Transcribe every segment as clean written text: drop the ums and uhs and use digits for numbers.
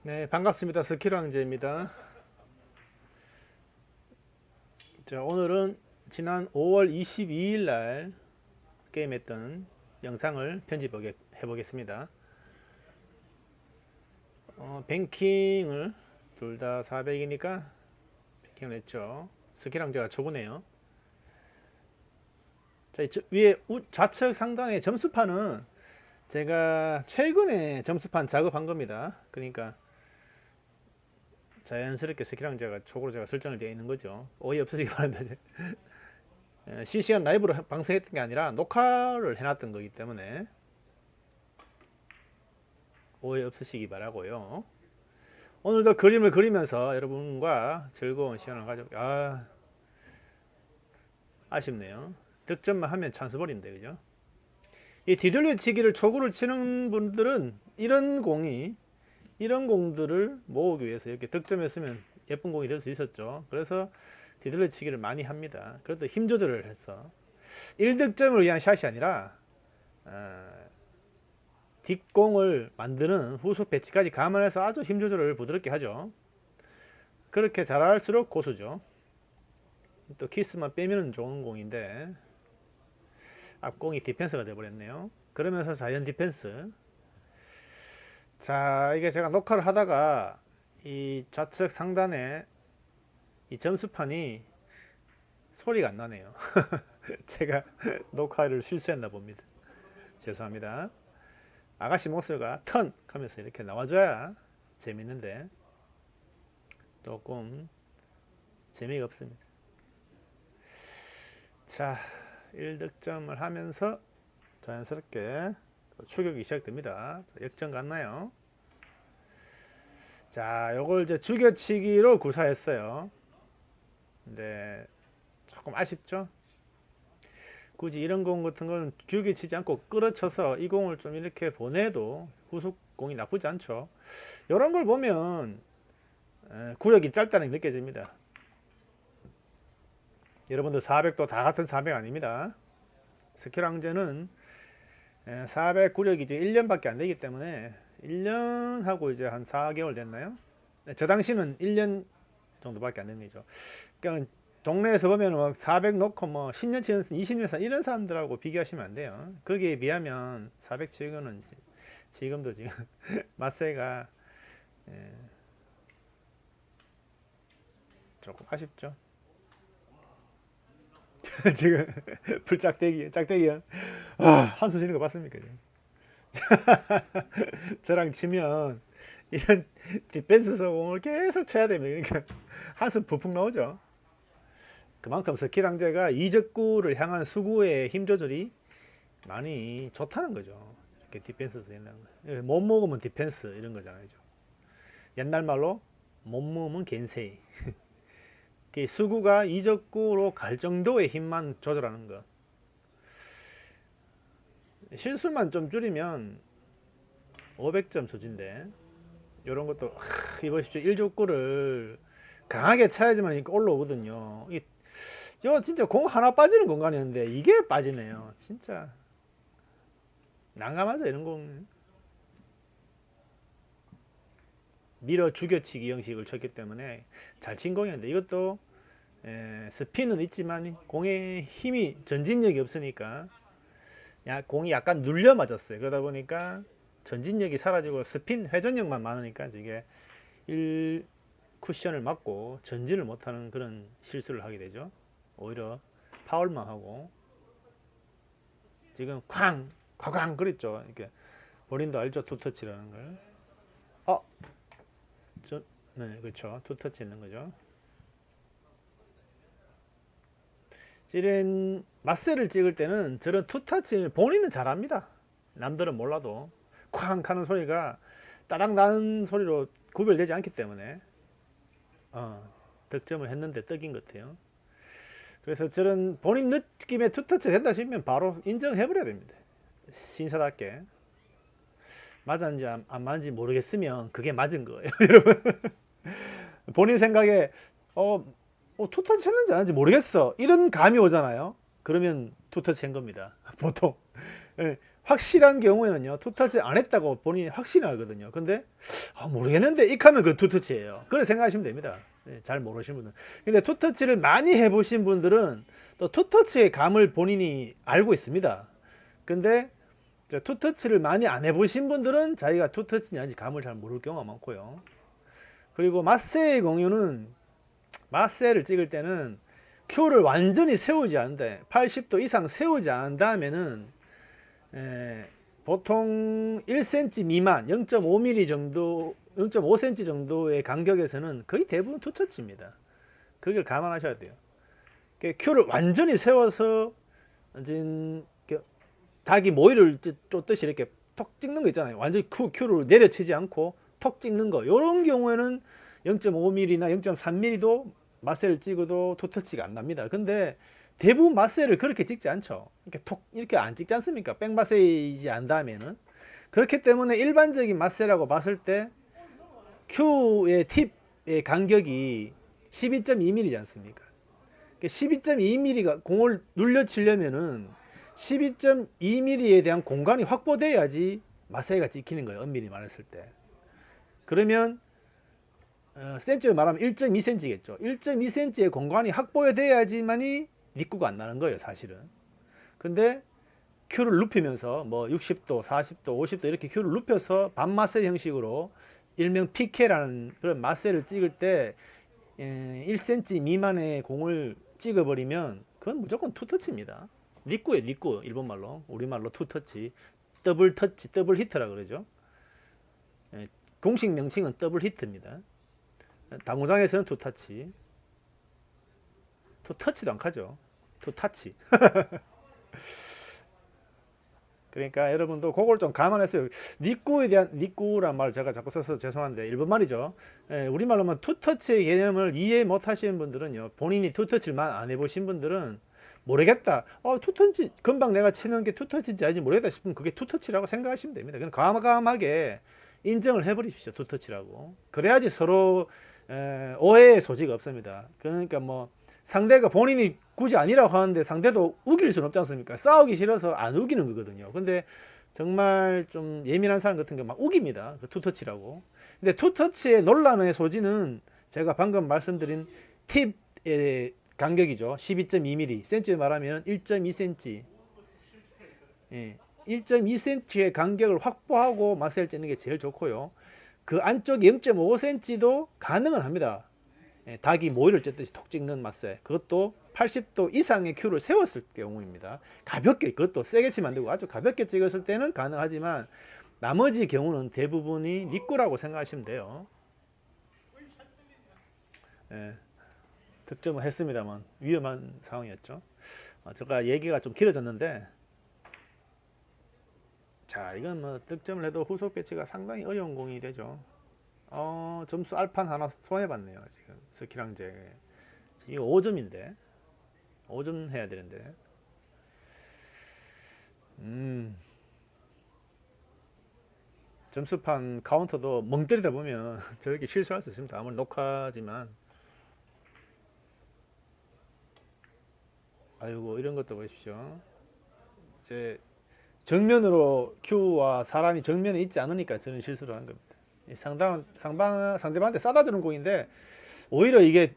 네, 반갑습니다. 스킬왕제입니다. 자, 오늘은 지난 5월 22일 날 게임했던 영상을 편집해 보겠습니다. 뱅킹을 둘 다 400이니까 뱅킹을 했죠. 스킬왕제가 초보네요. 자, 위에 좌측 상단의 점수판은 제가 최근에 점수판 작업한 겁니다. 그러니까 자연스럽게 스킬왕제가 초고로 제가 설정을 되어 있는 거죠. 오해 없으시기 바랍니다. 실시간 라이브로 방송했던 게 아니라 녹화를 해놨던 거기 때문에 오해 없으시기 바라고요. 오늘도 그림을 그리면서 여러분과 즐거운 시간을 가져. 아쉽네요. 득점만 하면 찬스볼인데, 그죠? 이 뒤돌려치기를 초구를 치는 분들은 이런 공들을 모으기 위해서 이렇게 득점했으면 예쁜 공이 될 수 있었죠. 그래서 뒤돌려치기를 많이 합니다. 그래도 힘 조절을 해서 1득점을 위한 샷이 아니라 뒷공을 만드는 후속 배치까지 감안해서 아주 힘 조절을 부드럽게 하죠. 그렇게 잘할수록 고수죠. 또 키스만 빼면 좋은 공인데 앞공이 디펜스가 되어버렸네요. 그러면서 자이언 디펜스. 자, 이게 제가 녹화를 하다가 이 좌측 상단에 이 점수판이 소리가 안 나네요. 제가 녹화를 실수했나 봅니다. 죄송합니다. 아가씨 목소리가 턴 하면서 이렇게 나와줘야 재밌는데 조금 재미가 없습니다. 자, 1득점을 하면서 자연스럽게 추격이 시작됩니다. 자, 역전 갔나요? 자, 요걸 이제 죽여치기로 구사했어요. 근데 조금 아쉽죠? 굳이 이런 공 같은 건 죽여치지 않고 끌어쳐서 이 공을 좀 이렇게 보내도 후속 공이 나쁘지 않죠. 이런 걸 보면 구력이 짧다는 게 느껴집니다. 여러분들 400도 다 같은 400 아닙니다. 스킬왕제는 400 구력이 이제 1년밖에 안 되기 때문에 1년 하고 이제 한 4개월 됐나요? 저 당시는 1년 정도밖에 안 된 거죠. 그러니까 동네에서 보면 400 넣고 뭐 10년 치는 20년 이런 사람들하고 비교하시면 안 돼요. 거기에 비하면 400 치고는 지금도 지금 맛세가 조금 아쉽죠. 지금 짝대기야. 한숨 쉬는 거 봤습니까? 저랑 치면 이런 디펜스 성공을 계속 쳐야 됩니다. 그러니까 한숨 푹푹 나오죠. 그만큼 스킬왕제가 이적구를 향한 수구의 힘 조절이 많이 좋다는 거죠. 이렇게 디펜스에서 옛날 못 먹으면 디펜스 이런 거잖아요. 옛날 말로 못 먹으면 겐세이. 수구가 이적구로 갈 정도의 힘만 조절하는 것. 실수만 좀 줄이면 500점 수준인데 이런 것도 이보십시오. 1족구를 강하게 차야지만 올라오거든요. 저 진짜 공 하나 빠지는 공간이었는데 이게 빠지네요. 진짜 난감하죠. 이런 공. 밀어 죽여치기 형식을 쳤기 때문에 잘 친 공이었는데 이것도 스피는 있지만 공의 힘이 전진력이 없으니까 공이 약간 눌려 맞았어요. 그러다 보니까 전진력이 사라지고 스핀 회전력만 많으니까 이게 1 쿠션을 맞고 전진을 못하는 그런 실수를 하게 되죠. 오히려 파울만 하고 지금 쾅 그랬죠. 이렇게 본인도 알죠. 투터치라는 걸. 네, 그렇죠. 투터치 있는 거죠. 맛세를 찍을 때는 저런 투터치를 본인은 잘합니다. 남들은 몰라도 쾅 하는 소리가 따닥 나는 소리로 구별되지 않기 때문에 득점을 했는데 떡인 것 같아요. 그래서 저런 본인 느낌의 투터치 된다 싶으면 바로 인정해버려야 됩니다. 신사답게. 맞았는지 안 맞은지 모르겠으면 그게 맞은 거예요. 여러분 본인 생각에 투터치 했는지 안 했는지 모르겠어 이런 감이 오잖아요. 그러면 투터치 한 겁니다. 보통 확실한 경우에는요, 투터치 안 했다고 본인이 확신하거든요. 근데 모르겠는데 익하면 그 투터치예요. 그래 생각하시면 됩니다. 잘 모르시는 분은. 근데 투터치를 많이 해보신 분들은 또 투터치의 감을 본인이 알고 있습니다. 근데 투터치를 많이 안 해보신 분들은 자기가 투터치인지 아닌지 감을 잘 모를 경우가 많고요. 그리고 마세의 공유는 마세를 찍을 때는 큐를 완전히 세우지 않는데 80도 이상 세우지 않은 다음에는 보통 1cm 미만 0.5mm 정도 0.5cm 정도의 간격에서는 거의 대부분 투터치입니다. 그걸 감안하셔야 돼요. 큐를 완전히 세워서 닭이 모이를 쫓듯이 이렇게 톡 찍는 거 있잖아요. 완전히 큐를 내려치지 않고 톡 찍는 거. 이런 경우에는 0.5mm나 0.3mm도 마세를 찍어도 투터치가 안 납니다. 근데 대부분 마세를 그렇게 찍지 않죠. 이렇게 톡 이렇게 안 찍지 않습니까? 백마세이지 안 다음에는. 그렇기 때문에 일반적인 마세라고 봤을 때 큐의 팁의 간격이 12.2mm이지 않습니까? 12.2mm가 공을 눌려 치려면은 12.2mm에 대한 공간이 확보돼야지 마세가 찍히는 거예요. 엄밀히 말했을 때. 그러면 센치로 말하면 1.2cm겠죠. 1.2cm의 공간이 확보돼야지만이 니꾸가 안 나는 거예요, 사실은. 근데 큐를 눕히면서 뭐 60도, 40도, 50도 이렇게 큐를 눕혀서 반마세 형식으로 일명 PK라는 그런 마세를 찍을 때 1cm 미만의 공을 찍어버리면 그건 무조건 투터치입니다. 니꾸예요, 니꾸. 일본말로. 우리말로 투터치. 더블 터치, 더블 히트라 그러죠. 공식 명칭은 더블 히트입니다. 당구장에서는 투터치. 투터치도 안 하죠. 투타치. 그러니까 여러분도 그걸 좀 감안했어요. 니꾸에 대한 니꾸란 말 제가 자꾸 써서 죄송한데 일본 말이죠. 우리말로만 투터치의 개념을 이해 못 하시는 분들은요. 본인이 투터치를 안 해보신 분들은 모르겠다. 투터치 금방 내가 치는 게 투터치인지 아닌지 모르겠다 싶으면 그게 투터치라고 생각하시면 됩니다. 그냥 과감하게 인정을 해버리십시오. 투터치라고. 그래야지 서로 오해의 소지가 없습니다. 그러니까 뭐 상대가 본인이 굳이 아니라고 하는데 상대도 우길 수는 없지 않습니까? 싸우기 싫어서 안 우기는 거거든요. 근데 정말 좀 예민한 사람 같은 게 막 우깁니다. 그 투터치라고. 근데 투터치의 논란의 소지는 제가 방금 말씀드린 팁의 간격이죠. 12.2mm. 센치에 말하면 1.2cm. 1.2cm의 간격을 확보하고 마세를 찍는 게 제일 좋고요. 그 안쪽 0.5cm도 가능은 합니다. 닭이 모이를 쬐듯이 톡 찍는 마세. 그것도 80도 이상의 큐를 세웠을 경우입니다. 가볍게, 그것도 세게 치면 안 되고 아주 가볍게 찍었을 때는 가능하지만 나머지 경우는 대부분이 니꾸라고 생각하시면 돼요. 득점을 했습니다만 위험한 상황이었죠. 제가 얘기가 좀 길어졌는데, 자, 이건 뭐 득점을 해도 후속 배치가 상당히 어려운 공이 되죠. 점수 알판 하나 손해봤네요. 지금 스키랑제 이거 5점인데 5점 해야 되는데 점수판 카운터도 멍 때리다 보면 저렇게 실수할 수 있습니다. 아무리 녹화지만. 아이고, 이런 것도 보십시오. 이제 정면으로 큐와 사람이 정면에 있지 않으니까 저는 실수를 한 겁니다. 상대방한테 싸다 주는 공인데 오히려 이게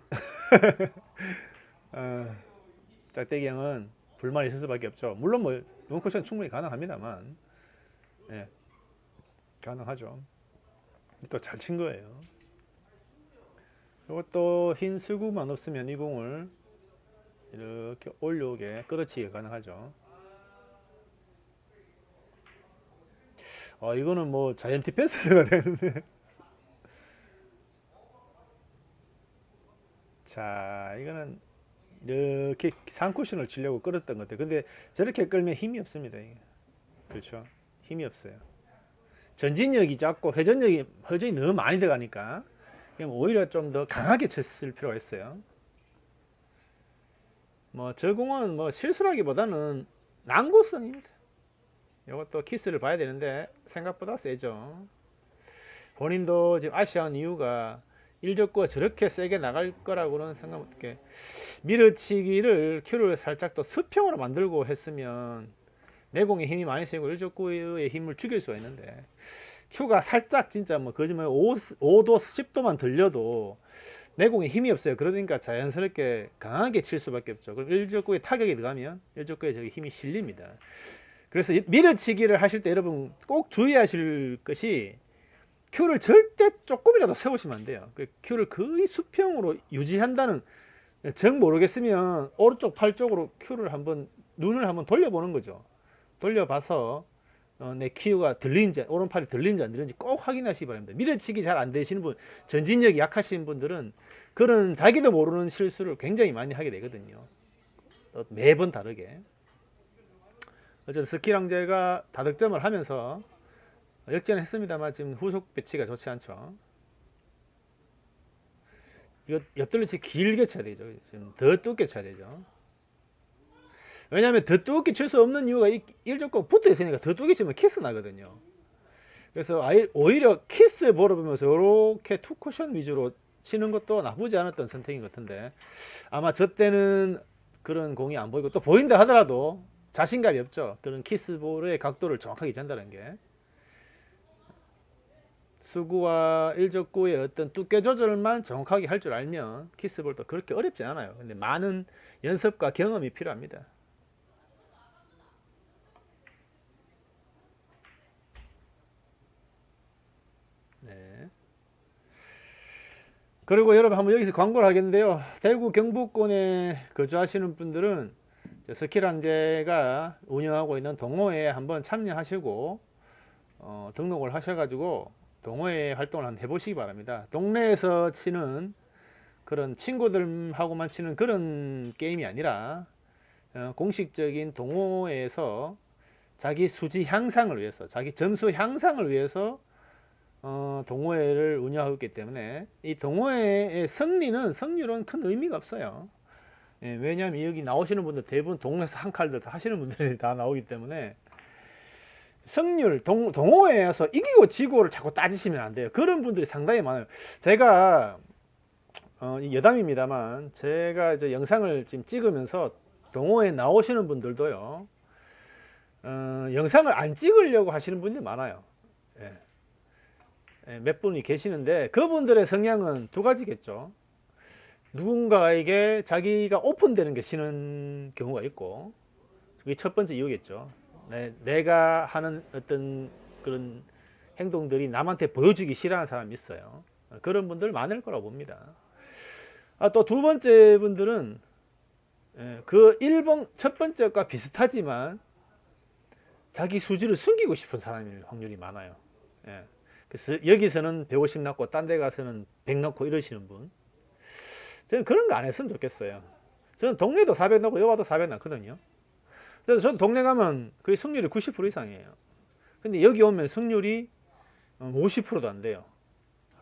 짝대기 형은 불만이 있을 수밖에 없죠. 물론 뭐 롱커션 충분히 가능합니다만, 가능하죠. 또 잘 친 거예요. 이것도 흰 수구만 없으면 이 공을 이렇게 올려오게 끌어치기가 가능하죠. 이거는 뭐 자이언티 펜스가 되는데. 자, 이거는 이렇게 상쿠션을 치려고 끌었던 것 같아요. 근데 저렇게 끌면 힘이 없습니다. 이게. 그렇죠. 힘이 없어요. 전진력이 작고 회전력이 너무 많이 들어가니까 오히려 좀 더 강하게 쳤을 필요가 있어요. 뭐 저 공은 뭐 실수라기보다는 난고성입니다. 이것도 키스를 봐야 되는데 생각보다 세죠. 본인도 지금 아쉬운 이유가 일적구가 저렇게 세게 나갈 거라고는 생각 못해. 밀어치기를 큐를 살짝 또 수평으로 만들고 했으면 내공의 힘이 많이 세고 일족구의 힘을 죽일 수가 있는데 큐가 살짝 진짜 뭐 거짓말 5도 10도만 들려도 내공에 힘이 없어요. 그러니까 자연스럽게 강하게 칠 수밖에 없죠. 그럼 일족구에 타격이 들어가면 일족구에 저기 힘이 실립니다. 그래서 밀어치기를 하실 때 여러분 꼭 주의하실 것이 큐를 절대 조금이라도 세우시면 안 돼요. 큐를 거의 수평으로 유지한다는, 정 모르겠으면 오른쪽 팔 쪽으로 큐를 한번 눈을 한번 돌려보는 거죠. 돌려봐서 내 큐가 들리는지, 오른팔이 들리는지 안 들리는지 꼭 확인하시기 바랍니다. 밀어치기 잘 안 되시는 분, 전진력이 약하신 분들은 그런 자기도 모르는 실수를 굉장히 많이 하게 되거든요. 매번 다르게. 어쨌든 스키랑제가 다득점을 하면서 역전했습니다만 지금 후속 배치가 좋지 않죠. 이거 옆돌려 치 길게 쳐야 되죠. 지금 더 두껍게 쳐야 되죠. 왜냐하면 더 두껍게 칠 수 없는 이유가 일족구 붙어 있으니까 더 두껍게 치면 키스 나거든요. 그래서 오히려 키스 보러 보면서 이렇게 투 쿠션 위주로 치는 것도 나쁘지 않았던 선택인 것 같은데, 아마 저 때는 그런 공이 안 보이고, 또 보인다 하더라도 자신감이 없죠. 그런 키스볼의 각도를 정확하게 유지한다는 게. 수구와 일족구의 어떤 두께 조절만 정확하게 할 줄 알면 키스볼도 그렇게 어렵지 않아요. 근데 많은 연습과 경험이 필요합니다. 네. 그리고 여러분 한번 여기서 광고를 하겠는데요. 대구 경북권에 거주하시는 분들은 스키랑제가 운영하고 있는 동호회에 한번 참여하시고 등록을 하셔가지고 동호회 활동을 한번 해보시기 바랍니다. 동네에서 치는 그런 친구들하고만 치는 그런 게임이 아니라 공식적인 동호회에서 자기 수지 향상을 위해서, 자기 점수 향상을 위해서 동호회를 운영하고 있기 때문에 이 동호회의 승률은 큰 의미가 없어요. 예, 왜냐하면 여기 나오시는 분들 대부분 동네에서 한 칼들 다 하시는 분들이 다 나오기 때문에 승률, 동호회에서 이기고 지고를 자꾸 따지시면 안 돼요. 그런 분들이 상당히 많아요. 제가 여담입니다만 제가 이제 영상을 지금 찍으면서 동호회에 나오시는 분들도요, 영상을 안 찍으려고 하시는 분들이 많아요. 예. 예, 몇 분이 계시는데 그분들의 성향은 두 가지겠죠. 누군가에게 자기가 오픈되는 게 싫은 경우가 있고, 그게 첫 번째 이유겠죠. 내가 하는 어떤 그런 행동들이 남한테 보여주기 싫어하는 사람이 있어요. 그런 분들 많을 거라고 봅니다. 또 두 번째 분들은 그 첫 번째과 비슷하지만 자기 수지를 숨기고 싶은 사람일 확률이 많아요. 그래서 여기서는 150 넣고 딴 데 가서는 100 넣고 이러시는 분, 저는 그런 거 안 했으면 좋겠어요. 저는 동네도 400 넣고 여기 와도 400 넣거든요. 그래서 저는 동네 가면 거의 승률이 90% 이상이에요. 근데 여기 오면 승률이 50%도 안 돼요.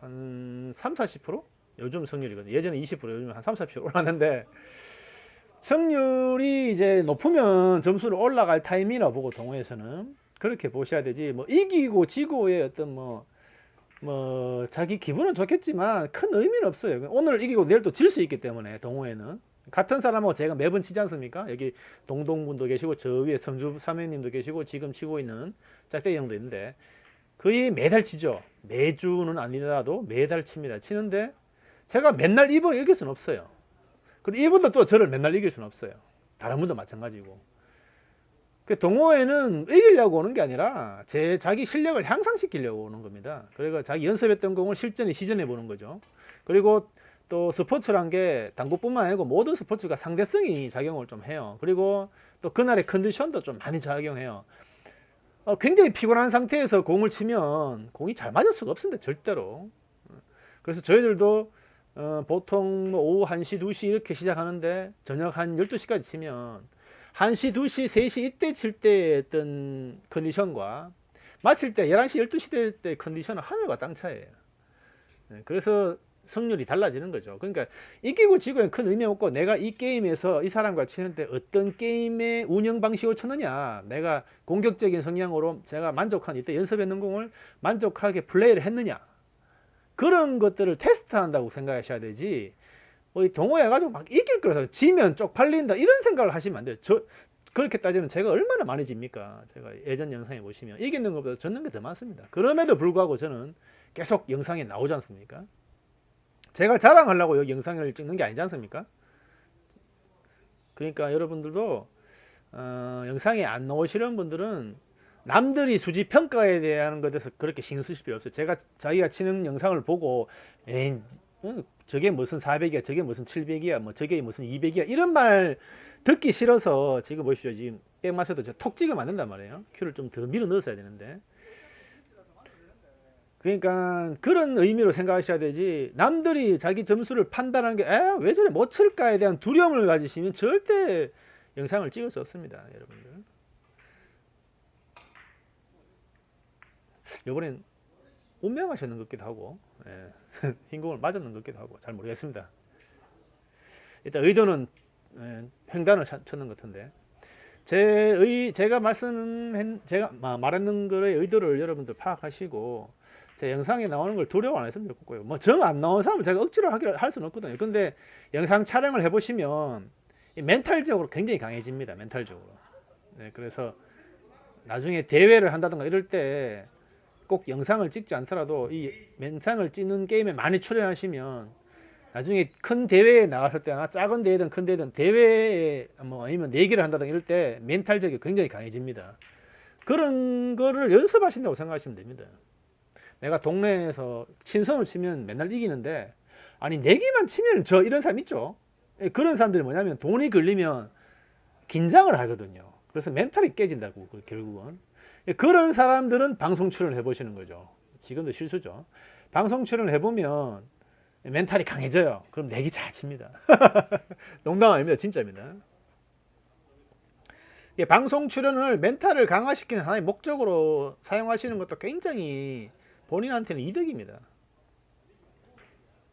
한 3, 40%? 요즘 승률이거든요. 예전에 20%, 요즘 한 3, 40% 올랐는데, 승률이 이제 높으면 점수를 올라갈 타임이라 보고 동호회에서는 그렇게 보셔야 되지, 뭐 이기고 지고의 어떤 뭐 자기 기분은 좋겠지만 큰 의미는 없어요. 오늘 이기고 내일 또 질 수 있기 때문에 동호회는. 같은 사람하고 제가 매번 치지 않습니까? 여기 동동분도 계시고 저 위에 성주 사모님도 계시고 지금 치고 있는 짝대기 형도 있는데 거의 매달 치죠. 매주는 아니더라도 매달 칩니다. 치는데 제가 맨날 이분을 이길 수는 없어요. 그리고 이분도 또 저를 맨날 이길 수는 없어요. 다른 분도 마찬가지고. 그 동호회는 이기려고 오는 게 아니라 자기 실력을 향상시키려고 오는 겁니다. 그리고 자기 연습했던 공을 실전에 시전해 보는 거죠. 그리고 또 스포츠란 게 당구뿐만 아니고 모든 스포츠가 상대성이 작용을 좀 해요. 그리고 또 그날의 컨디션도 좀 많이 작용해요. 굉장히 피곤한 상태에서 공을 치면 공이 잘 맞을 수가 없습니다. 절대로. 그래서 저희들도 보통 오후 1시, 2시 이렇게 시작하는데 저녁 한 12시까지 치면 1시, 2시, 3시 이때 칠 때 어떤 컨디션과 마칠 때 11시, 12시 될 때 컨디션은 하늘과 땅 차이예요. 그래서 승률이 달라지는 거죠. 그러니까 이기고 지고는 큰 의미 없고, 내가 이 게임에서 이 사람과 치는데 어떤 게임의 운영 방식을 쳤느냐, 내가 공격적인 성향으로 제가 만족한 이때 연습했는 공을 만족하게 플레이를 했느냐, 그런 것들을 테스트한다고 생각하셔야 되지, 이 동호회 가지고 막 이길 거라서 지면 쪽팔린다 이런 생각을 하시면 안 돼요. 그렇게 따지면 제가 얼마나 많이 집니까? 제가 예전 영상에 보시면 이기는 것보다 졌는 게 더 많습니다. 그럼에도 불구하고 저는 계속 영상에 나오지 않습니까? 제가 자랑하려고 여기 영상을 찍는 게 아니지 않습니까? 그러니까 여러분들도 영상에 안 나오시는 분들은 남들이 수지 평가에 대한 것에서 그렇게 신경 쓰실 필요 없어요. 제가 자기가 치는 영상을 보고 에이, 저게 무슨 400이야, 저게 무슨 700이야, 뭐 저게 무슨 200이야 이런 말 듣기 싫어서 지금 보십시오. 지금 백마셔도 톡 찍으면 안 된단 말이에요. 큐를 좀 더 밀어 넣었어야 되는데. 그러니까 그런 의미로 생각하셔야 되지, 남들이 자기 점수를 판단하는 게 왜 저래 못 칠까에 대한 두려움을 가지시면 절대 영상을 찍을 수 없습니다. 여러분들. 이번엔 운명하셨는 것 같기도 하고, 흰공을 맞았는 것 같기도 하고 잘 모르겠습니다. 일단 의도는 횡단을 쳤는 것 같은데, 제가 말하는 거의 의도를 여러분들 파악하시고 제 영상에 나오는 걸 두려워 안 했으면 좋겠고요. 뭐 정 안 나온 사람을 제가 억지로 할 수는 없거든요. 근데 영상 촬영을 해보시면 멘탈적으로 굉장히 강해집니다. 멘탈적으로. 네, 그래서 나중에 대회를 한다든가 이럴 때 꼭 영상을 찍지 않더라도 이 영상을 찍는 게임에 많이 출연하시면 나중에 큰 대회에 나갔을 때나 작은 대회든 큰 대회든 대회에 뭐 아니면 내기를 한다든가 이럴 때 멘탈적이 굉장히 강해집니다. 그런 거를 연습하신다고 생각하시면 됩니다. 내가 동네에서 친선을 치면 맨날 이기는데 아니 내기만 치면 저 이런 사람 있죠. 그런 사람들이 뭐냐면 돈이 걸리면 긴장을 하거든요. 그래서 멘탈이 깨진다고 결국은. 그런 사람들은 방송 출연을 해보시는 거죠. 지금도 실수죠. 방송 출연을 해보면 멘탈이 강해져요. 그럼 내기 잘 칩니다. 농담 아닙니다. 진짜입니다. 방송 출연을 멘탈을 강화시키는 하나의 목적으로 사용하시는 것도 굉장히 본인한테는 이득입니다.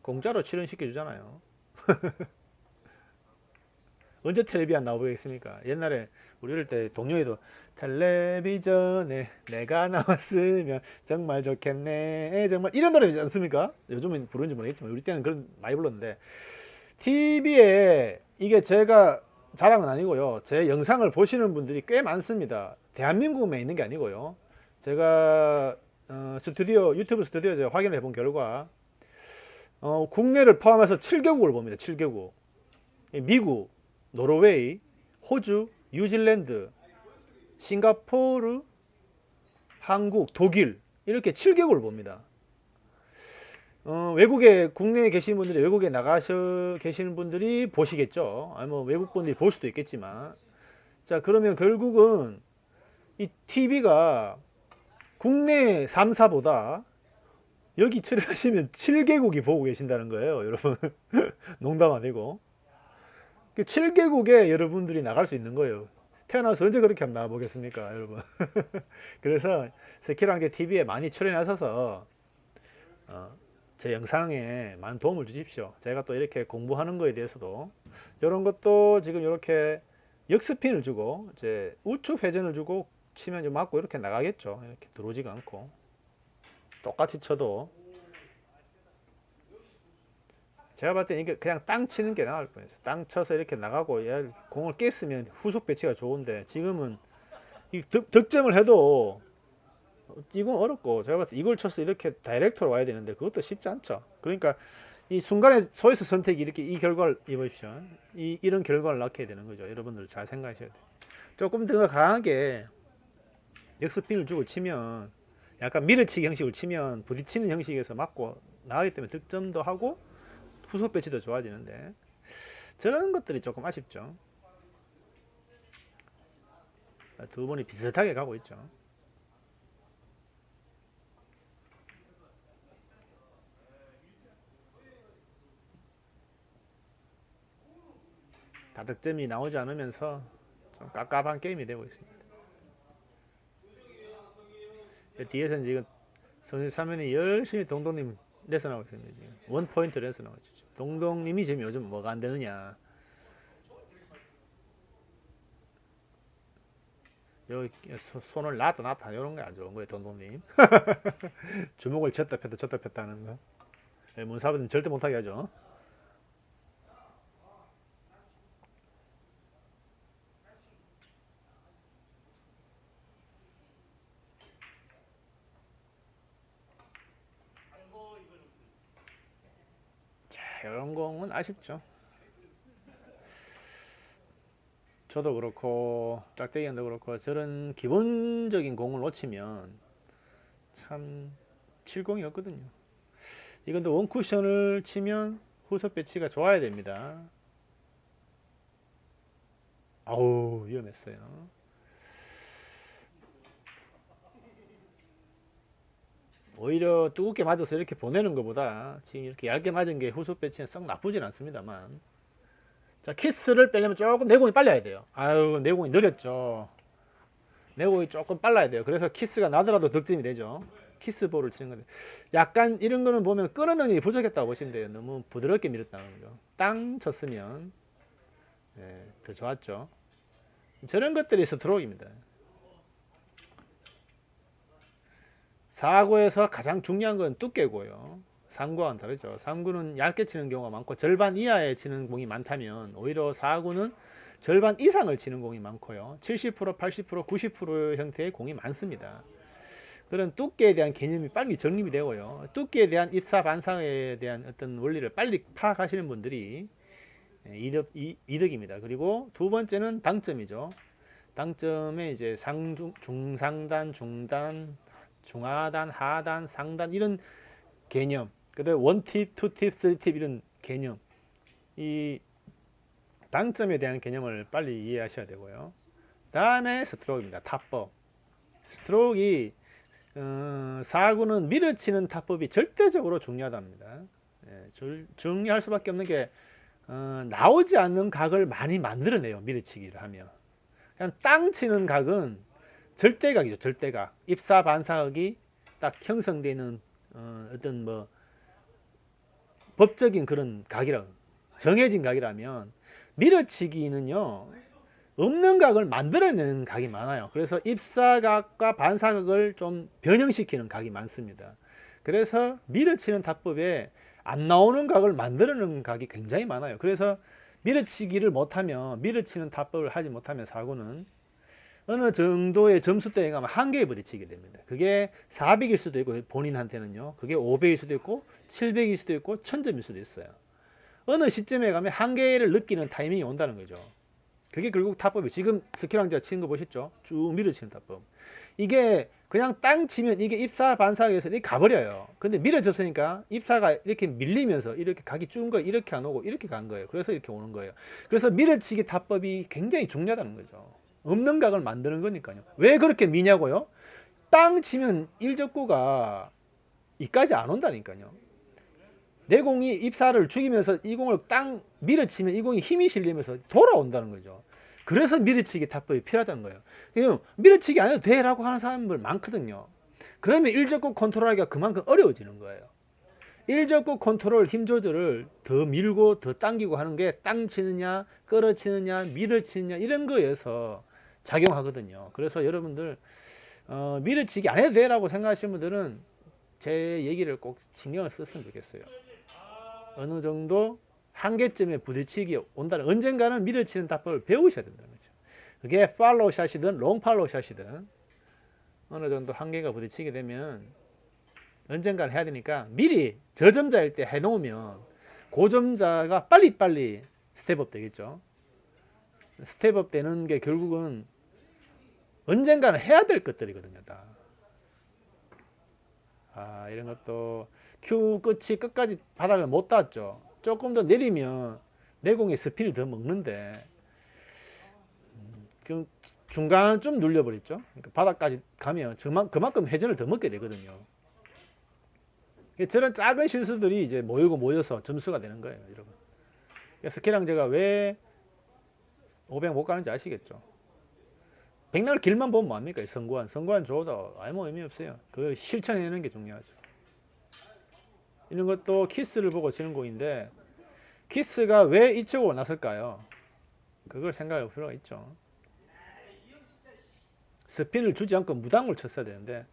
공짜로 출연시켜 주잖아요. 언제 텔레비전 나오겠습니까? 옛날에 우리 어릴 때 동요에도 텔레비전에 내가 나왔으면 정말 좋겠네 정말 이런 노래 있지 않습니까? 요즘은 부르는지 모르겠지만 우리 때는 그런 많이 불렀는데, TV에 이게 제가 자랑은 아니고요. 제 영상을 보시는 분들이 꽤 많습니다. 대한민국에 있는 게 아니고요. 제가 유튜브 스튜디오 제가 확인을 해본 결과 국내를 포함해서 7개국을 봅니다. 7개국. 미국, 노르웨이, 호주, 뉴질랜드, 싱가포르, 한국, 독일 이렇게 7개국을 봅니다. 외국에 국내에 계신 분들이 외국에 나가셔 계시는 분들이 보시겠죠. 아니 뭐 외국 분들이 볼 수도 있겠지만, 자 그러면 결국은 이 TV가 국내 3사보다 여기 출연하시면 7개국이 보고 계신다는 거예요, 여러분. 농담 아니고. 7개국에 여러분들이 나갈 수 있는 거예요. 태어나서 언제 그렇게 한번 나와보겠습니까, 여러분. 그래서 세키랑게 TV에 많이 출연하셔서 제 영상에 많은 도움을 주십시오. 제가 또 이렇게 공부하는 거에 대해서도 이런 것도 지금 이렇게 역스핀을 주고 이제 우측 회전을 주고 치면 좀 맞고 이렇게 나가겠죠. 이렇게 들어오지가 않고 똑같이 쳐도 제가 봤을 때 이게 그냥 땅 치는 게 나을 뻔했어요. 땅 쳐서 이렇게 나가고 공을 깼으면 후속 배치가 좋은데 지금은 이 득점을 해도 이건 어렵고, 제가 봤을 때 이걸 쳐서 이렇게 다이렉트로 와야 되는데 그것도 쉽지 않죠. 그러니까 이 순간에 초이스 선택이 이렇게 이 결과를 입으십시오. 이런 결과를 낳게 되는 거죠. 여러분들 잘 생각하셔야 돼요. 조금 더 강하게 역스핀을 주고 치면 약간 밀어치기 형식을 치면 부딪히는 형식에서 맞고 나가기 때문에 득점도 하고 후속 배치도 좋아지는데 저런 것들이 조금 아쉽죠. 두 분이 비슷하게 가고 있죠. 다득점이 나오지 않으면서 좀 깝깝한 게임이 되고 있습니다. 뒤에서는 지금 선수 사면이 열심히 동동님 레슨하고 있습니다. 지금 원포인트 레슨하고 있죠. 동동님이 지금 요즘 뭐가 안 되느냐, 여기 손을 놨다 이런 게 안 좋은 거예요, 동동님. 주먹을 쳤다 폈다 하는 거 문사부는 절대 못하게 하죠. 이런 공은 아쉽죠. 저도 그렇고 짝대기 형도 그렇고 저런 기본적인 공을 놓치면 참 70이었거든요. 이건데 원쿠션을 치면 후속 배치가 좋아야 됩니다. 아우 위험했어요. 오히려 두껍게 맞아서 이렇게 보내는 것보다 지금 이렇게 얇게 맞은 게 후속 배치는 썩 나쁘진 않습니다만, 자 키스를 빼려면 조금 내공이 빨라야 돼요. 아유 내공이 느렸죠. 내공이 조금 빨라야 돼요. 그래서 키스가 나더라도 득점이 되죠. 키스볼을 치는 건데 약간 이런 거는 보면 끄는 능력이 부족했다고 보시면 돼요. 너무 부드럽게 밀었다는 거죠. 땅 쳤으면 더 좋았죠. 저런 것들이 스트로크입니다. 4구에서 가장 중요한 건 두께고요. 3구와는 다르죠. 3구는 얇게 치는 경우가 많고 절반 이하에 치는 공이 많다면 오히려 4구는 절반 이상을 치는 공이 많고요. 70%, 80%, 90% 형태의 공이 많습니다. 그런 두께에 대한 개념이 빨리 정립이 되고요. 두께에 대한 입사 반사에 대한 어떤 원리를 빨리 파악하시는 분들이 이득입니다. 그리고 두 번째는 당점이죠. 당점에 이제 상중, 중상단, 중단, 중하단, 하단, 상단 이런 개념. 그다음에 원팁, 투팁, 쓰리팁 이런 개념. 이 당점에 대한 개념을 빨리 이해하셔야 되고요. 다음에 스트로크입니다. 타법. 스트로크이 4구는 밀어치는 타법이 절대적으로 중요하답니다. 중요할 수밖에 없는 게 나오지 않는 각을 많이 만들어내요. 밀어치기를 하면. 그냥 땅 치는 각은 절대각이죠. 절대각. 입사 반사각이 딱 형성되는 어떤 뭐 법적인 그런 각이라 정해진 각이라면 밀어치기는요 없는 각을 만들어내는 각이 많아요. 그래서 입사각과 반사각을 좀 변형시키는 각이 많습니다. 그래서 밀어치는 타법에 안 나오는 각을 만들어내는 각이 굉장히 많아요. 그래서 밀어치기를 못하면 밀어치는 타법을 하지 못하면 사고는 어느 정도의 점수대에 가면 한계에 부딪히게 됩니다. 그게 400일 수도 있고 본인한테는요. 그게 500일 수도 있고 700일 수도 있고 1000점일 수도 있어요. 어느 시점에 가면 한계를 느끼는 타이밍이 온다는 거죠. 그게 결국 타법이 지금 스키랑제가 치는 거 보셨죠? 쭉 밀어치는 타법. 이게 그냥 땅 치면 이게 입사 반사에서 이렇게 가버려요. 근데 밀어졌으니까 입사가 이렇게 밀리면서 이렇게 각이 쭉 거 이렇게 안 오고 이렇게 간 거예요. 그래서 이렇게 오는 거예요. 그래서 밀어치기 타법이 굉장히 중요하다는 거죠. 없는 각을 만드는 거니까요. 왜 그렇게 미냐고요? 땅 치면 일적구가 이까지 안 온다니까요. 내 공이 입사를 죽이면서 이 공을 땅 밀어치면 이 공이 힘이 실리면서 돌아온다는 거죠. 그래서 밀어치기 타법이 필요하다는 거예요. 밀어치기 안 해도 돼라고 하는 사람들 많거든요. 그러면 일적구 컨트롤하기가 그만큼 어려워지는 거예요. 일적구 컨트롤 힘 조절을 더 밀고 더 당기고 하는 게 땅 치느냐 끌어치느냐 밀어치느냐 이런 거에서 작용하거든요. 그래서 여러분들 밀어치기 안 해도 돼라고 생각하시는 분들은 제 얘기를 꼭 신경을 썼으면 좋겠어요. 어느 정도 한계점에 부딪히기 온다는, 언젠가는 밀어치는 타법을 배우셔야 된다는 거죠. 그게 팔로우 샷이든 롱 팔로우 샷이든 어느 정도 한계가 부딪히게 되면 언젠가는 해야 되니까 미리 저점자일 때 해놓으면 고점자가 빨리빨리 스텝업 되겠죠. 스텝업 되는 게 결국은 언젠가는 해야 될 것들이거든요. 다. 이런 것도 큐 끝이 끝까지 바닥을 못 닿았죠. 조금 더 내리면 내공의 스피를 더 먹는데 중간 좀 눌려버렸죠. 그러니까 바닥까지 가면 그만큼 회전을 더 먹게 되거든요. 저런 작은 실수들이 이제 모여서 점수가 되는 거예요, 여러분. 스키랑제가 왜 500 못 가는지 아시겠죠? 백날 길만 보면 뭐합니까? 선구안 줘도 아무 의미 없어요. 그걸 실천해내는 게 중요하죠. 이런 것도 키스를 보고 치는 공인데 키스가 왜 이쪽으로 났을까요? 그걸 생각할 필요가 있죠. 스핀을 주지 않고 무당을 쳤어야 되는데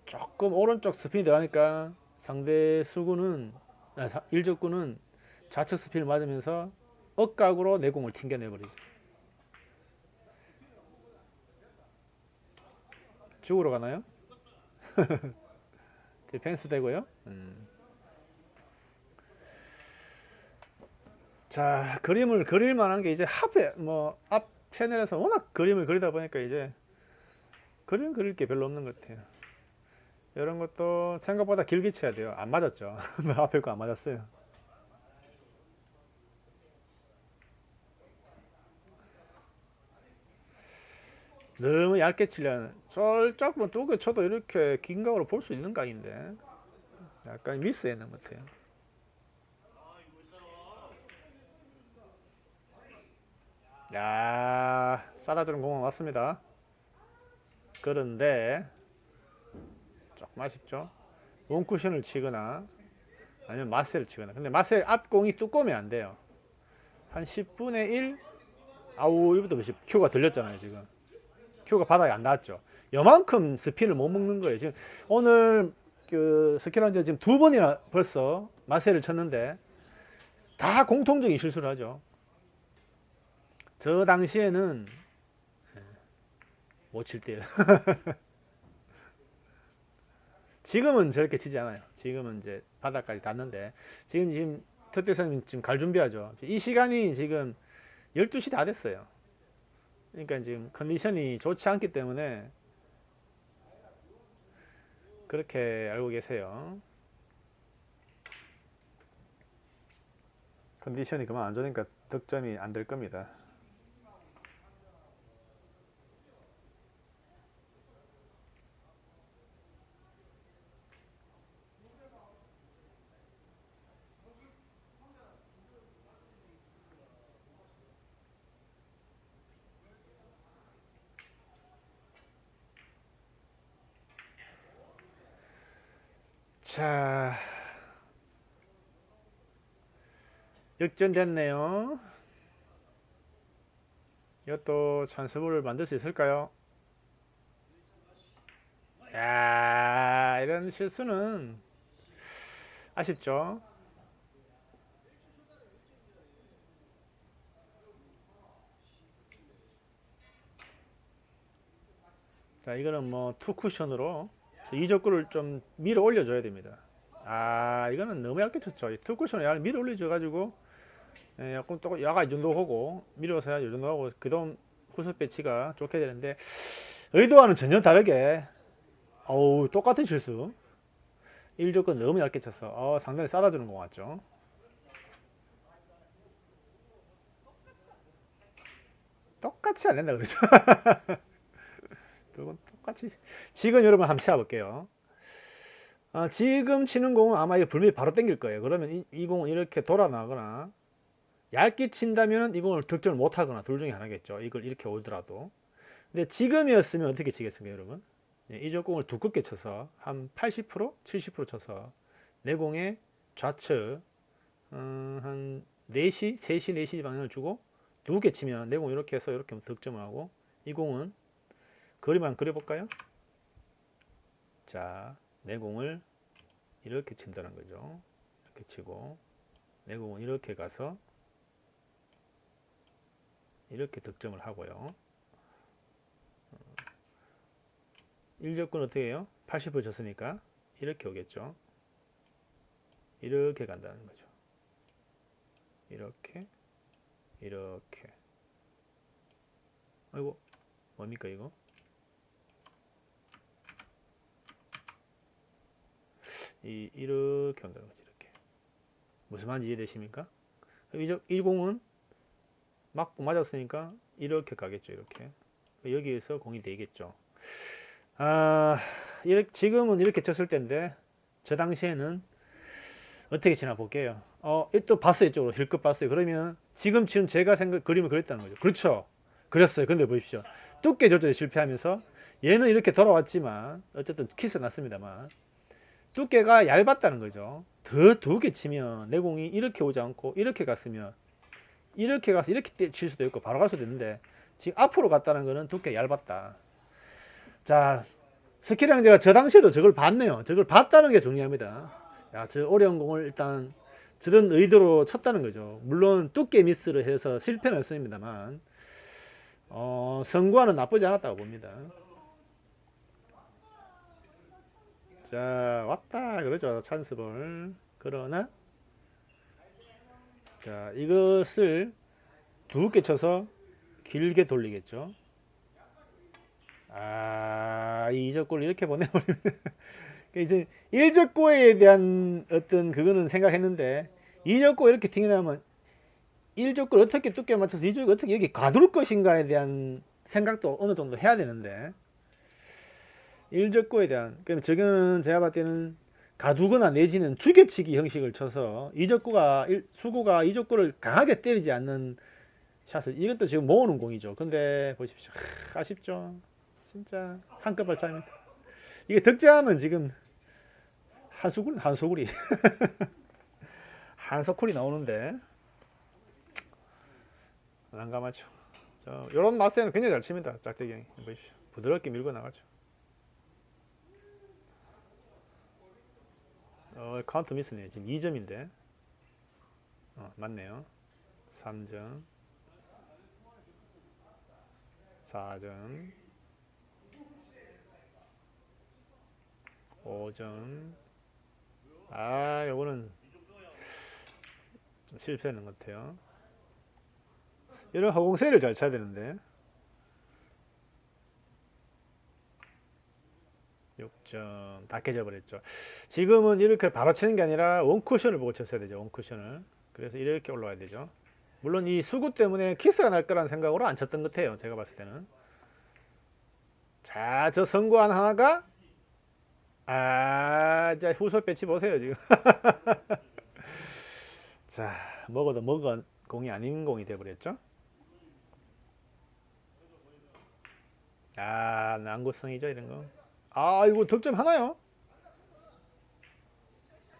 조금 오른쪽 스핀이 들어가니까 상대 수구는 일적구는 좌측 스핀을 맞으면서 억각으로 내공을 튕겨내버리죠. 죽으러 가나요? 디펜스 되고요. 자, 그림을 그릴 만한 게 이제 합에 뭐 앞 채널에서 워낙 그림을 그리다 보니까 이제 그림 그릴 게 별로 없는 것 같아요. 이런 것도 생각보다 길게 쳐야 돼요. 안 맞았죠. 앞에 거 안 맞았어요. 너무 얇게 치려는 쫄짝 뭐 두개 쳐도 이렇게 긴 각으로 볼 수 있는 각인데 약간 미스했는 것 같아요. 야, 쏟아주는 공은 왔습니다. 그런데 조금 아쉽죠. 원쿠션을 치거나 아니면 마세를 치거나. 근데 마세 앞공이 두꺼우면 안 돼요. 한 10분의 1. 아우, 이부터 큐가 들렸잖아요 지금. 큐가 바닥에 안 닿았죠. 요만큼 스피를 못 먹는 거예요. 지금 오늘 그 스키런즈 지금 두 번이나 벌써 마세를 쳤는데 다 공통적인 실수를 하죠. 저 당시에는 못 칠 때예요. 지금은 저렇게 치지 않아요. 지금은 이제 바닥까지 닿는데 지금特대선님 지금 갈 준비하죠. 이 시간이 지금 12시 다 됐어요. 그러니까 지금 컨디션이 좋지 않기 때문에 그렇게 알고 계세요. 컨디션이 그만 안 좋으니까 득점이 안 될 겁니다. 자, 역전됐네요. 이것도 찬스볼을 만들 수 있을까요? 야, 이런 실수는 아쉽죠. 자, 이거는 뭐 투 쿠션으로 이적구를 좀 밀어 올려줘야 됩니다. 아, 이거는 너무 얇게 쳤죠. 투 쿠션을 얇게 밀어 올려줘가지고 약간 또 야가 이 정도 하고 밀어서야 이 정도 하고 그다음 후속 배치가 좋게 되는데 의도와는 전혀 다르게 어우 똑같은 실수. 1조건 너무 얇게 쳤어. 상당히 싸다 주는 것 같죠. 똑같이 안 된다 그러죠. 두 번 똑같이. 지금 여러분 한번 쳐볼게요. 지금 치는 공은 아마 이 불빛 바로 당길 거예요. 그러면 이 공은 이렇게 돌아 나가거나 얇게 친다면 이 공을 득점을 못 하거나 둘 중에 하나겠죠. 이걸 이렇게 오더라도. 근데 지금이었으면 어떻게 치겠습니까, 여러분? 이 적공을 두껍게 쳐서 한 80%, 70% 쳐서 내 공의 좌측 한 4시, 3시, 4시 방향을 주고 두 개 치면 내 공 이렇게 해서 이렇게 득점을 하고 이 공은 그림 한번 그려볼까요? 자, 내 공을 이렇게 친다는 거죠. 이렇게 치고 내 공은 이렇게 가서 이렇게 득점을 하고요. 1적군 어떻게 해요? 80% 줬으니까 이렇게 오겠죠. 이렇게 간다는 거죠. 이렇게 이렇게. 아이고 뭡니까 이거? 이렇게 온다는 거죠. 이렇게. 무슨 말인지 이해되십니까? 이 공은 맞고 맞았으니까 이렇게 가겠죠. 이렇게. 여기에서 공이 되겠죠. 지금은 이렇게 쳤을 텐데 저 당시에는 어떻게 치나 볼게요. 또 봤어요. 이쪽으로 힐끗 봤어요. 그러면 지금 제가 그림을 그렸다는 거죠. 그렇죠. 그렸어요. 근데 보십시오. 두께 조절에 실패하면서 얘는 이렇게 돌아왔지만 어쨌든 키스 났습니다만 두께가 얇았다는 거죠. 더 두게 치면 내 공이 이렇게 오지 않고 이렇게 갔으면 이렇게 가서 이렇게 칠 수도 있고 바로 갈 수도 있는데 지금 앞으로 갔다는 거는 두께가 얇았다. 자, 스키랑제가 저 당시에도 저걸 봤네요. 저걸 봤다는 게 중요합니다. 야, 저 어려운 공을 일단 저런 의도로 쳤다는 거죠. 물론 두께 미스를 해서 실패는 했습니다만 성과는 나쁘지 않았다고 봅니다. 자, 왔다 그러죠. 찬스볼. 그러나 자, 이것을 두껍게 쳐서 길게 돌리겠죠. 이 이적골을 이렇게 보내버리면 이제 일적고에 대한 어떤 그거는 생각했는데 이적고 이렇게 튕겨나면 일적고를 어떻게 두께 맞춰서 이적을 어떻게 여기 가둘 것인가에 대한 생각도 어느 정도 해야 되는데 일적고에 대한 그럼 저거는 제가 봤을 때는 가두거나 내지는 죽여치기 형식을 쳐서 이적구가 수구가 이적구를 강하게 때리지 않는 샷을 이것도 지금 모으는 공이죠. 근데 보십시오. 아쉽죠. 진짜 한끗발 차이입니다. 이게 득점하면 지금 한소구리 한소쿨이 나오는데 난감하죠. 이런 맛에는 굉장히 잘 칩니다. 짝대기 보십시오. 부드럽게 밀고 나가죠. 카운트 미스네요. 지금 2점인데 맞네요. 3점 4점 5점 요거는 좀 실패하는 것 같아요. 이런 허공세를 잘 쳐야 되는데 6점 다 깨져버렸죠. 지금은 이렇게 바로 치는 게 아니라 원쿠션을 보고 쳤어야 되죠. 원쿠션을. 그래서 이렇게 올라와야 되죠. 물론 이 수구 때문에 키스가 날 거라는 생각으로 안 쳤던 것 같아요. 제가 봤을 때는. 자, 저 선구안 하나가 자 후속 배치 보세요 지금. 자, 먹어도 먹은 공이 아닌 공이 돼버렸죠. 난구성이죠 이런 거. 이거 득점 하나요?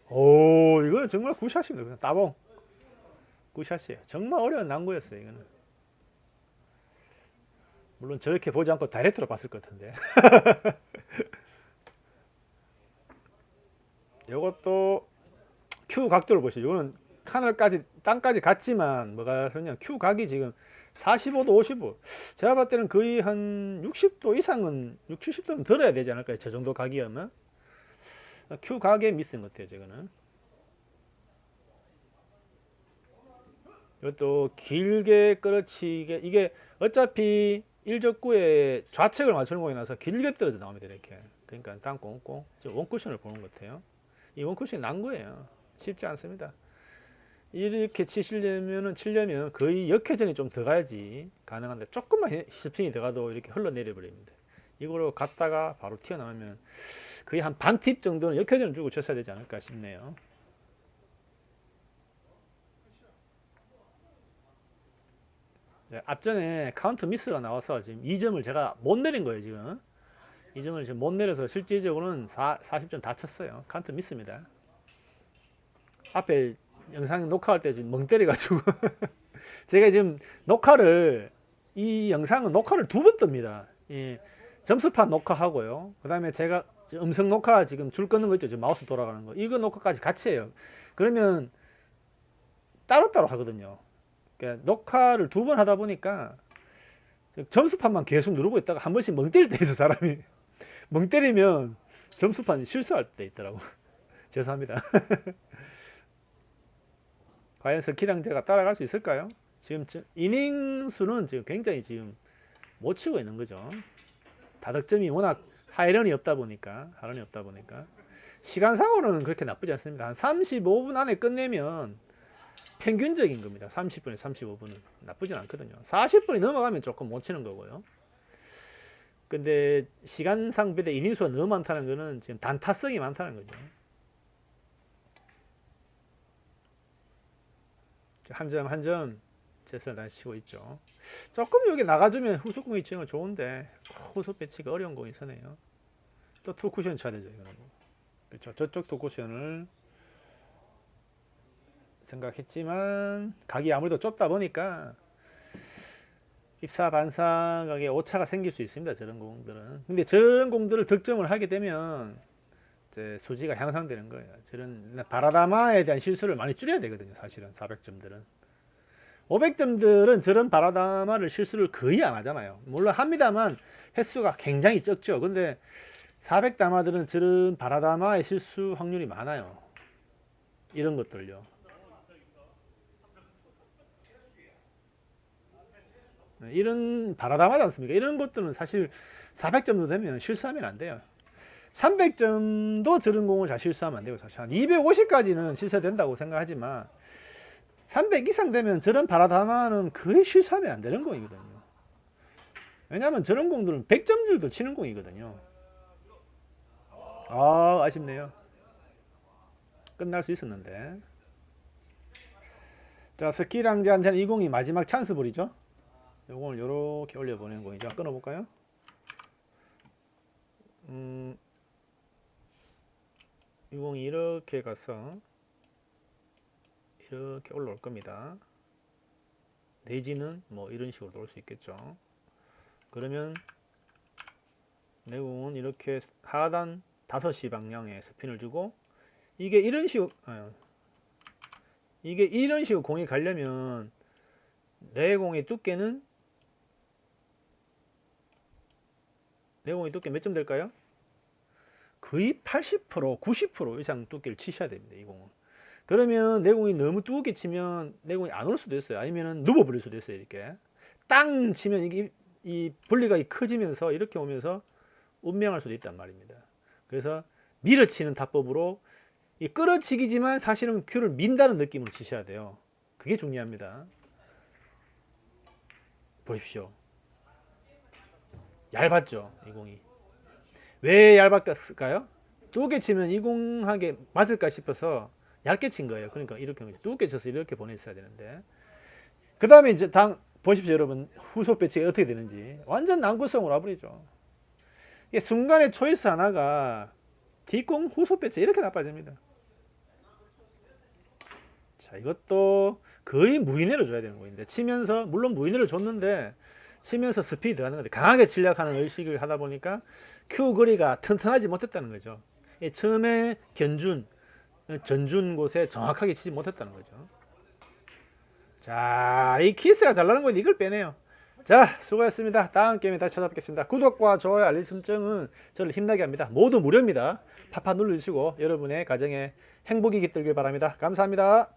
이거는 정말 굿샷입니다. 그냥 따봉. 굿샷이에요. 정말 어려운 난구였어요 이거는. 물론 저렇게 보지 않고 다이렉트로 봤을 것 같은데. 이것도 큐 각도를 보시죠. 이거는 하늘까지 땅까지 갔지만 뭐가 그러냐 큐 각이 지금 45도 55. 제가 봤을 때는 거의 한 60도 이상은 60, 70도는 들어야 되지 않을까요? 저 정도 각이면 큐 각에 미스인 것 같아요. 저거는 이것도 길게 끌어치게 이게 어차피 일적구에 좌측을 맞추는 공이 나서 길게 떨어져 나옵니다. 이렇게 그러니까 땅콩 꽁 원쿠션을 보는 것 같아요. 이 원쿠션이 난 거예요. 쉽지 않습니다. 이렇게 치려면 거의 역회전이 좀 들어가야지 가능한데 조금만 스핀이 들어가도 이렇게 흘러내려 버립니다. 이거로 갔다가 바로 튀어나오면 거의 한 반 팁 정도는 역회전을 주고 쳤어야 되지 않을까 싶네요. 앞전에 카운트 미스가 나와서 지금 2점을 제가 못 내린 거예요. 지금 2점을 지금 못 내려서 실질적으로는 40점 다 쳤어요. 카운트 미스입니다. 앞에 영상 녹화할 때 지금 멍 때려가지고 제가 지금 이 영상은 녹화를 2번 뜹니다. 점수판 녹화하고요. 그 다음에 제가 음성 녹화 지금 줄 끄는 거 있죠. 지금 마우스 돌아가는 거. 이거 녹화까지 같이 해요. 그러면 따로따로 하거든요. 그러니까 녹화를 2번 하다 보니까 점수판만 계속 누르고 있다가 한 번씩 멍 때릴 때 있어 사람이. 멍 때리면 점수판 실수할 때 있더라고. 죄송합니다. 과연 스키랑제가 따라갈 수 있을까요? 지금 이닝 수는 지금 굉장히 지금 못 치고 있는 거죠. 다득점이 워낙 하이런이 없다 보니까 시간상으로는 그렇게 나쁘지 않습니다. 한 35분 안에 끝내면 평균적인 겁니다. 30분에 35분은 나쁘진 않거든요. 40분이 넘어가면 조금 못 치는 거고요. 근데 시간상 비대 이닝 수가 너무 많다는 거는 지금 단타성이 많다는 거죠. 한 점 최선을 다해 치고 있죠. 조금 여기 나가주면 후속 공이 치는 건 좋은데 후속 배치가 어려운 공이 서네요. 또 투 쿠션 쳐야 되죠. 이거는. 그렇죠. 저쪽 투 쿠션을 생각했지만 각이 아무래도 좁다 보니까 입사반사각에 오차가 생길 수 있습니다. 저런 공들은. 근데 저런 공들을 득점을 하게 되면 이제 수지가 향상되는 거예요. 저런 바라다마에 대한 실수를 많이 줄여야 되거든요. 사실은 400점들은 500점들은 저런 바라다마를 실수를 거의 안 하잖아요. 물론 합니다만 횟수가 굉장히 적죠. 근데 400다마들은 저런 바라다마의 실수 확률이 많아요. 이런 것들요. 이런 바라다마지 않습니까? 이런 것들은 사실 400점도 되면 실수하면 안 돼요. 300점도 저런 공을 잘 실수하면 안 되고, 사실 한 250까지는 실수된다고 생각하지만 300 이상 되면 저런 바라다마는 거의 실수하면 안 되는 공이거든요. 왜냐하면 저런 공들은 100점 줄도 치는 공이거든요. 아, 아쉽네요. 끝날 수 있었는데. 자, 스키랑제한테는 이 공이 마지막 찬스 볼이죠. 이 공을 이렇게 올려보내는 공이죠. 끊어볼까요? 이 공이 이렇게 가서 이렇게 올라올 겁니다. 내지는 뭐 이런 식으로 올 수 있겠죠. 그러면 내 공은 이렇게 하단 5시 방향에 스핀을 주고, 이게 이런 식으로 공이 가려면 내 공의 두께는 몇 점 될까요? 거의 80%, 90% 이상 두께를 치셔야 됩니다. 이 공은. 그러면 내 공이 너무 두껍게 치면 내 공이 안 올 수도 있어요. 아니면 누워버릴 수도 있어요. 이렇게 땅 치면 이게 이 분리가 커지면서 이렇게 오면서 운명할 수도 있단 말입니다. 그래서 밀어치는 타법으로 이 끌어치기지만 사실은 큐를 민다는 느낌으로 치셔야 돼요. 그게 중요합니다. 보십시오. 얇았죠, 이 공이. 왜 얇았을까요? 두껍게 치면 이 공하게 맞을까 싶어서 얇게 친 거예요. 그러니까 이렇게 두껍게 쳐서 이렇게 보냈어야 되는데. 그 다음에 이제 보십시오, 여러분. 후속 배치가 어떻게 되는지. 완전 난구성으로 와버리죠. 이게 순간의 초이스 하나가 뒷공 후속 배치 이렇게 나빠집니다. 자, 이것도 거의 무인회로 줘야 되는 거인데, 치면서 물론 무인회를 줬는데 치면서 스피드 들어가는 건데 강하게 치려하는 의식을 하다 보니까 큐 거리가 튼튼하지 못했다는 거죠. 처음에 전준 곳에 정확하게 치지 못했다는 거죠. 자, 이 키스가 잘 나는 건데 이걸 빼네요. 자, 수고하셨습니다. 다음 게임에 다시 찾아뵙겠습니다. 구독과 좋아요, 알림 설정은 저를 힘나게 합니다. 모두 무료입니다. 팍팍 눌러주시고 여러분의 가정에 행복이 깃들길 바랍니다. 감사합니다.